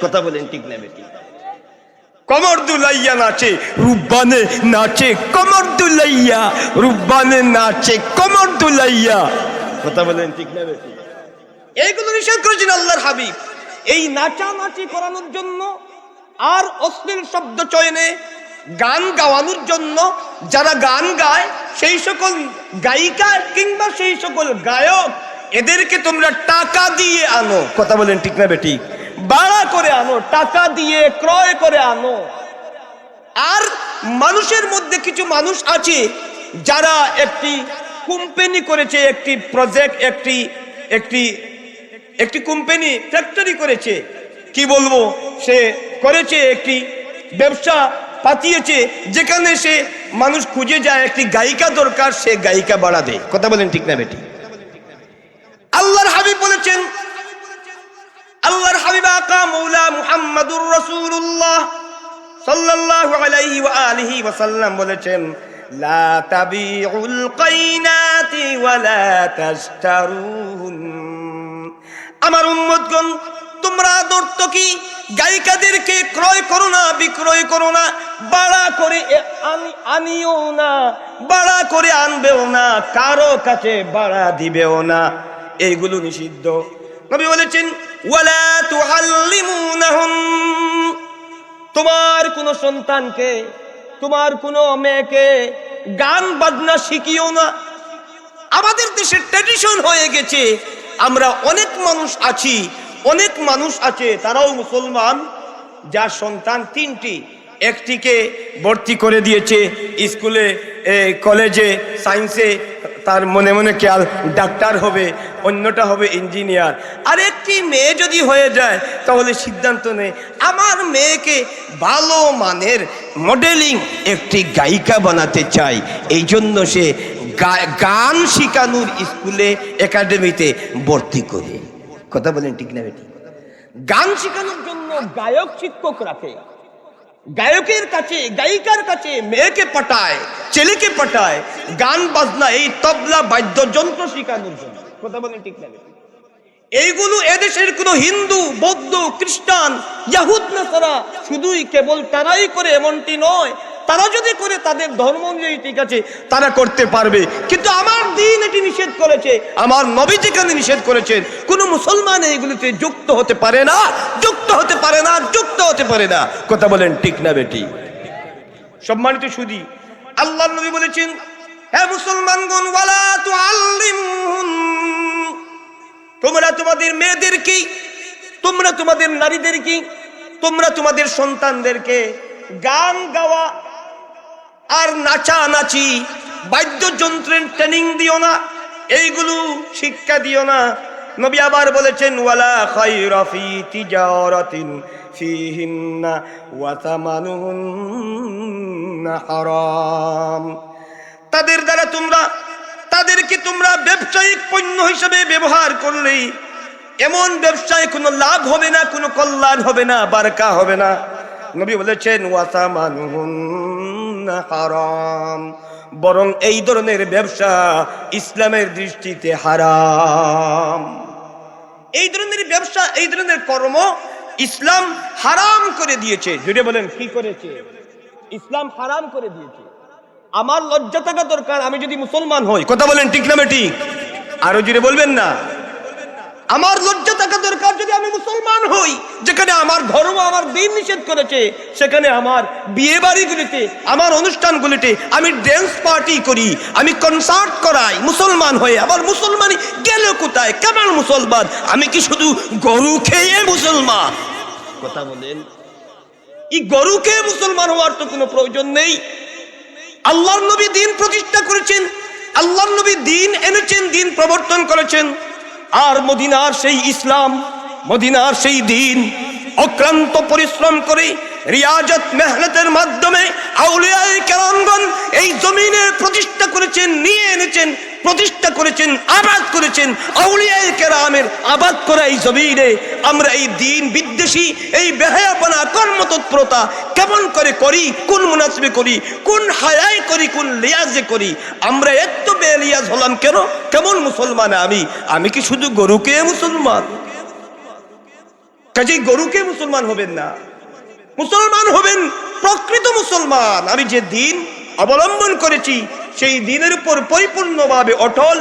কথা বলেন ঠিক না বেটি? কমর দুলাইয়া নাচে, রুব্বানে নাচে কমর দুলাইয়া, রুব্বানে নাচে কমর দুলাইয়া। কথা বলেন ঠিক না বেটি? এইগুলো নিষেধ করেছেন আল্লাহর হাবিব। এই নাচানাচি করানোর জন্য আর অশ্লীল শব্দ চয়নে গান গাওয়ানোর জন্য যারা গান গায়, সেই সকল গায়িকা কিংবা সেই সকল গায়ক, এদেরকে তোমরা টাকা দিয়ে আনো। কথা বলেন ঠিক না বেটি? ভাড়া করে আনো, টাকা দিয়ে ক্রয় করে আনো। আর মানুষের মধ্যে কিছু মানুষ আছে যারা একটি কোম্পানি করেছে, একটি প্রজেক্ট, একটি কোম্পানি ফ্যাক্টরি করেছে, কি বলবো, সে করেছে একটি ব্যবসা পাতিয়েছে, যেখানে সে মানুষ খুঁজে যায় একটি গায়িকা দরকার, সে গায়িকা বাড়া দেয়। কথা বলেন ঠিক না বেটি? আল্লাহর হাবিব বলেছেন, আল্লাহর হাবিব আকা মৌলা মুহাম্মাদুর রাসূলুল্লাহ সাল্লাল্লাহু আলাইহি ওয়া আলিহি ওয়া সাল্লাম বলেছেন, লা তাবিউল কাইনাতি ওয়া লা তাশতারুন। আমার উম্মতগণ, তোমরা নর্তকী গায়িকাদেরকে ক্রয় করো না, বিক্রয় করো না, ভাড়া করে আনিও না, ভাড়া করে আনবেও না, কারো কাছে ভাড়া দিবেও না, এইগুলো নিষিদ্ধ। নবী বলেছেন, ওয়ালা তুআল্লিমুনাহুম, তোমার কোন সন্তানকে, তোমার কোন মেয়েকে গান বাজনা শিখিও না। আমাদের দেশের ট্র্যাডিশন হয়ে গেছে, আমরা অনেক মানুষ আছে তারাও মুসলমান, যার সন্তান তিনটি, একটিকে ভর্তি করে দিয়েছে স্কুলে, কলেজে, সায়েন্সে, তার মনে মনে খেয়াল ডাক্তার হবে, অন্যটা হবে ইঞ্জিনিয়ার। আর একটি মেয়ে যদি হয়ে যায় তাহলে সিদ্ধান্ত নেয় আমার মেয়েকে ভালো মানের মডেলিং একটি গায়িকা বানাতে চাই, এই জন্য সে গান শিখানোর স্কুলে, একাডেমিতে ভর্তি করে। কথা বলেন ঠিক না বেটি? গান শেখানোর জন্য গায়ক শিক্ষক রাখে, গায়কের কাছে, গায়িকার কাছে মেয়েকে পাঠায়, ছেলেকে পাঠায় গান বাজনা, এই তবলা বাদ্যযন্ত্র শেখানোর জন্য। কথা বলেন ঠিক না বেটি? এইগুলো এদেশের কোনো হিন্দু, বৌদ্ধ, খ্রিস্টান, ইয়াহুদ, নাসারা শুধুই কেবল তারাই করে এমনটি নয়, তারা যদি করে তাদের ধর্ম অনুযায়ী ঠিক আছে, তারা করতে পারবে, কিন্তু আমার দ্বীন এটি নিষেধ করেছে, আমার নবী যেখানে নিষেধ করেছেন, কোনো মুসলমান এইগুলিতে যুক্ত হতে পারে না, যুক্ত হতে পারে না, যুক্ত হতে পারে না। কথা বলেন ঠিক না বেটি? সম্মানিত সুধী, আল্লাহর নবী বলেছেন, হে মুসলমানগণ, ওয়ালা তুআল্লিমুহুন, তোমরা তোমাদের মেয়েদেরকে, তোমরা তোমাদের নারীদেরকে, তোমরা তোমাদের সন্তানদেরকে গান গাওয়া আর নাচানাচি, বাদ্যযন্ত্রের ট্রেনিং দিও না, এইগুলো শিক্ষা দিও না। নবী আবার বলেছেন, ওয়ালা খায়রা ফি তিজারাতিন ফিহিন্না ওয়া তামানুহুন্না হারাম, তাদের দ্বারা তোমরা তাদেরকে তোমরা ব্যবসায়িক পণ্য হিসেবে ব্যবহার করলে এমন ব্যবসায় কোনো লাভ হবে না, কোনো কল্যাণ হবে না, বারকা হবে না। নবী বলেছেন ওয়াসামানুহুন্না হারাম, বরং এই ধরনের ব্যবসা ইসলামের দৃষ্টিতে হারাম। এই ধরনের ব্যবসা, এই ধরনের কর্ম ইসলাম হারাম করে দিয়েছে। জুড়ে বলেন কি করেছে? ইসলাম হারাম করে দিয়েছে। আমার লজ্জা থাকা দরকার আমি যদি মুসলমান হই। কথা বলেন ঠিক না ঠিক? আরো জুড়ে বলবেন না? আমার লজ্জা থাকা দরকার যদি আমি মুসলমান হই, যেখানে আমার ধর্ম আমার দিন নিষেধ করেছে, সেখানে আমার বিয়ে বাড়িগুলিতে, আমার অনুষ্ঠানগুলিতে আমি ড্যান্স পার্টি করি, আমি কনসার্ট করাই মুসলমান হয়ে। আবার মুসলমানই গেল কোথায়? কেমন মুসলমান? আমি কি শুধু গরু খেয়ে মুসলমান? কথা বলেন, এই গরু খেয়ে মুসলমান হওয়ার তো কোনো প্রয়োজন নেই। আল্লাহর নবী দিন প্রতিষ্ঠা করেছেন, আল্লাহর নবী দিন এনেছেন, দিন প্রবর্তন করেছেন। আর মদিনার সেই ইসলাম, মদিনার সেই দিন অক্লান্ত পরিশ্রম করে রিয়াজত মেহনতের মাধ্যমে আউলিয়ায়ে কেরামগণ এই জমিনে প্রতিষ্ঠা করেছেন, নিয়ে এনেছেন, প্রতিষ্ঠা করেছেন, আবাদ করেছেন। আউলিয়ায়ে কেরামের আবাদ করা এই জমিনে আমরা এই দিন বিদ্বেষী, এই বেহায়াপনা, কর্মতৎপরতা কেমন করে করি, কোন মুনাসিবে করি, কোন হায়ায় করি, কোন লিয়াজে করি? আমরা এত বেলিয়াজ হলাম কেন? কেমন মুসলমান আমি? আমি কি শুধু গরুকে মুসলমান? কাজেই গরুকে মুসলমান হবেন না, মুসলমান হবেন প্রকৃত মুসলমান। আমি যে দিন অবলম্বন করেছি সেই দিনের উপর পরিপূর্ণভাবে অটল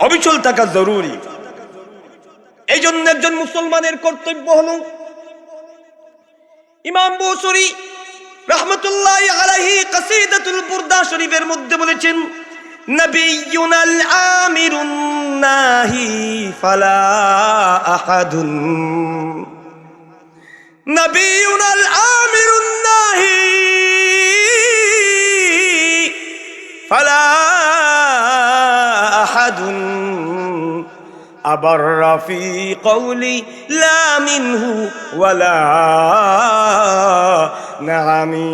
অবিচল থাকা জরুরি। এই জন্য একজন মুসলমানের কর্তব্য হলো, ইমাম বুসরি রাহমাতুল্লাহি আলাইহি কাসিদাতুল বুরদা শরীফের মধ্যে বলেছেন, নবিয়ুনাল আমিরুন নাহি ফালা আহাদুন, নবিয়ুনাল আমিরুন নাহি ফালা আহাদুন আবাররা ফি কওলি লা মিনহু ওয়ালা নাআমি,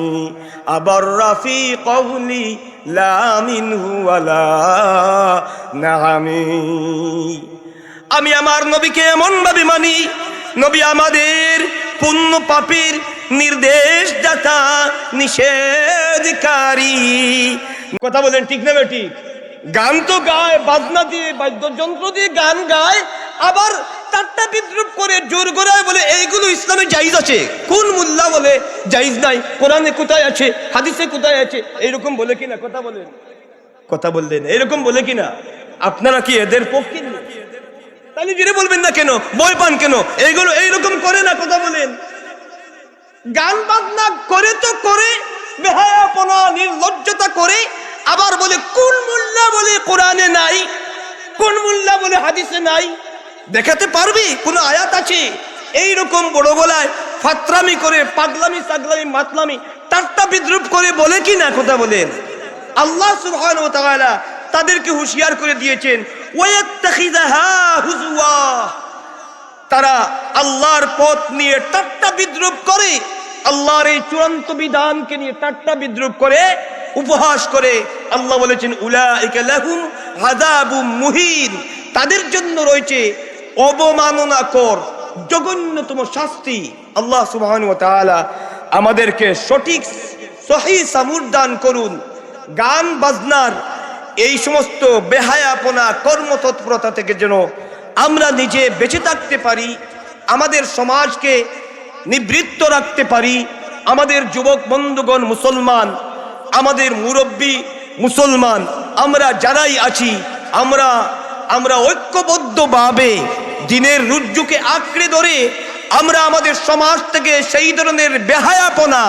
আবাররা ফি কওলি লা মিনহু ওয়ালা নাআমি। আমি আমার নবীকে এমন ভাবে মানি, নবী আমাদের পুণ্য পাপীর নির্দেশদাতা, নিষেধকারী। কথা বলেন ঠিক না ঠিক? গান তো গায়, বাজনা দিয়ে, বাদ্যযন্ত্র দিয়ে গান গায়, আবার ঠাট্টা বিদ্রুপ করে জোর গলায় বলে এইগুলো ইসলামে জায়েজ আছে। কোন মুল্লা বলে জায়েজ নাই? কোরআনে কোথায় আছে? হাদিসে কোথায় আছে? এইরকম বলে কিনা? কথা বলেন, কথা বললেন, এইরকম বলে কিনা? আপনারা কি এদের পক্ষে? তাহলে জুড়ে বলবেন না কেন? ভয় পান কেন? এইগুলো এইরকম করে না। কথা বলেন, গান বাজনা করে তো করে, বেহায়াপনা নির্লজ্জতা করে, আবার বলে কোন মুল্লা বলে কোরআনে নাই, কোন মুল্লা বলে হাদিসে নাই? দেখাতে পারবি কোন আয়াত আছে? এইরকম বড় গলায় ফাতরামি করে, পাগলামি সাগলামি মাতলামি ঠাট্টা বিদ্রুপ করে বলে কি না? কথা বলেন। আল্লাহ সুবহানাহু ওয়া তাআলা তাদেরকে হুঁশিয়ার করে দিয়েছেন, ওয়ায়াত্তাখিযাহা হুজওয়া, তারা আল্লাহর পথ নিয়ে ঠাট্টা বিদ্রুপ করে, আল্লাহর এই চূড়ান্ত বিধানকে নিয়ে ঠাট্টা বিদ্রুপ করে, উপহাস করে। আল্লাহ বলেছেন উলাইকা লাহুম আযাবুম মুহিন, তাদের জন্য রয়েছে অবমাননাকর জঘন্যতম শাস্তি। আল্লাহ সুবহানাহু ওয়া তাআলা আমাদেরকে সঠিক সহিহ সামুর দান করুন। গান বাজনার এই সমস্ত বেহায়াপনা কর্মতৎপরতা থেকে যেন আমরা নিজে বেঁচে থাকতে পারি, আমাদের সমাজকে নিবৃত্ত রাখতে পারি। আমাদের যুবক বন্ধুগণ মুসলমান, আমাদের মুরব্বী মুসলমান, আমরা যারাই আছি, আমরা ঐক্যবদ্ধভাবে দিনের রুজ্জুকে আঁকড়ে ধরে আমরা আমাদের সমাজ থেকে সেই ধরনের বেহায়াপনা,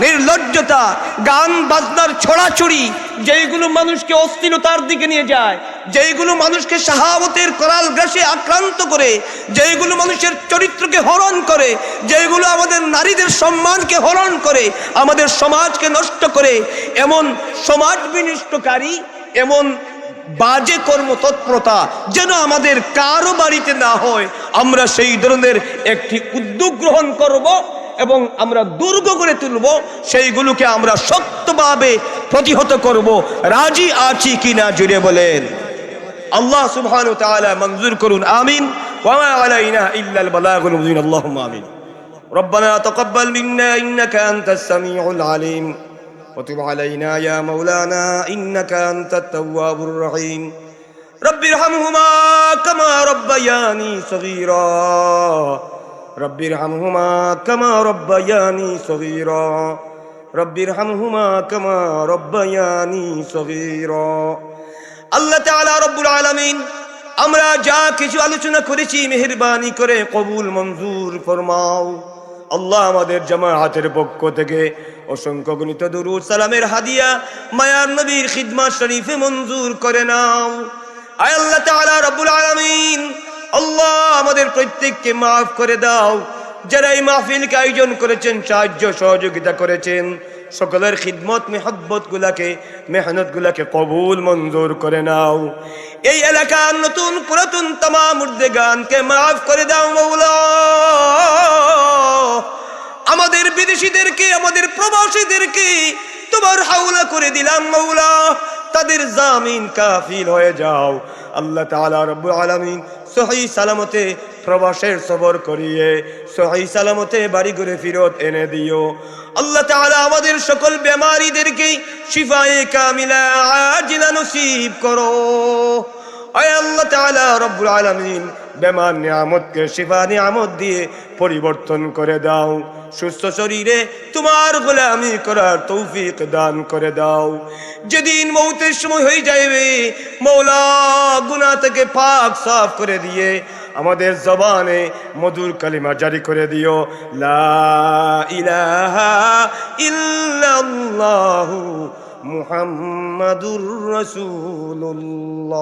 নির্লজ্জতা, গান বাজনার ছড়াছড়ি, যেইগুলো মানুষকে অস্থিরতার দিকে নিয়ে যায়, যেইগুলো মানুষকে শাহাওয়াতের করাল গ্রাসে আক্রান্ত করে, যেইগুলো মানুষের চরিত্রকে হরণ করে, যেইগুলো আমাদের নারীদের সম্মানকে হরণ করে, আমাদের সমাজকে নষ্ট করে, এমন সমাজ বিনষ্টকারী, এমন বাজে কর্মতৎপরতা যেন আমাদের কারো বাড়িতে না হয়, আমরা সেই ধরনের একটি উদ্যোগ গ্রহণ করব এবং আমরা দুর্গ করে তুলব। সেইগুলোকে আমরা শক্তভাবে প্রতিহত করব। রাজি আছি কিনা জুড়ে বলেন। আল্লাহ সুবহানাহু ওয়া তাআলা মঞ্জুর করুন, আমিন। ওয়া মা আলাইনা ইল্লাল বালাগুল মুবিন, আল্লাহুম্মা আমিন। ربنا تقبل منا إنك أنت السميع العليم وتب علينا يا مولانا إنك أنت التواب الرحيم رب ارحمهما كما ربياني صغيرا رب ارحمهما كما ربياني صغيرا رب ارحمهما كما ربياني صغيرا আল্লাহ তাআলা রব্বুল আলামিন আমরা যা কিছু আলোচনা করেছি মেহেরবানি করে কবুল মঞ্জুর ফরমাও। আল্লাহ আমাদের জামাআতের পক্ষ থেকে অসংখ্য গণিত দুরূদ সালামের হাদিয়া মায়ার নবীর খিদমত শরীফে মঞ্জুর করে নাও। আয় আল্লাহ তাআলা রব্বুল আলামিন, আল্লাহ আমাদের প্রত্যেককে মাফ করে দাও। যারা এই মাহফিলকে আয়োজন করেছেন, সাহায্য সহযোগিতা করেছেন, সকলের খিদমত মেহব্বত গুলাকে মেহনত গুলাকে কবুল মঞ্জুর করে নাও। এই এলাকার নতুন পুরাতন তামাম মুর্দেগানকে মাফ করে দাও মওলা। আমাদের বিদেশিদেরকে, আমাদের প্রবাসীদেরকে তোমার হাওলা করে দিলাম মওলা, তাদের জামিন কাফিল হয়ে যাও। আল্লাহ তাআলা রব্বুল আলামিন সহি সালামতে প্রবাসের সবর করিয়ে সহি সালামতে বাড়ি ঘরে ফিরত এনে দিও। আল্লাহ তাআলা আমাদের সকল বেমারিদেরকে শিফায়ে কামিলা আজিলা নসিব করো। আয় আল্লাহ তাআলা রব্বুল আলামিন বেমার নিয়ামতকে শিফা নিয়ামত দিয়ে পরিবর্তন করে দাও। সুস্থ শরীরে তোমার গোলামি করার তৌফিক দান করে দাও। যেদিন মৌতের সময় হয়ে যাবে মওলা, গুনাহ থেকে পাক সাফ করে দিয়ে আমাদের জবানে মধুর কালিমা জারি করে দিও, লা ইলাহা ইল্লাল্লাহু মুহাম্মাদুর রাসূলুল্লাহ।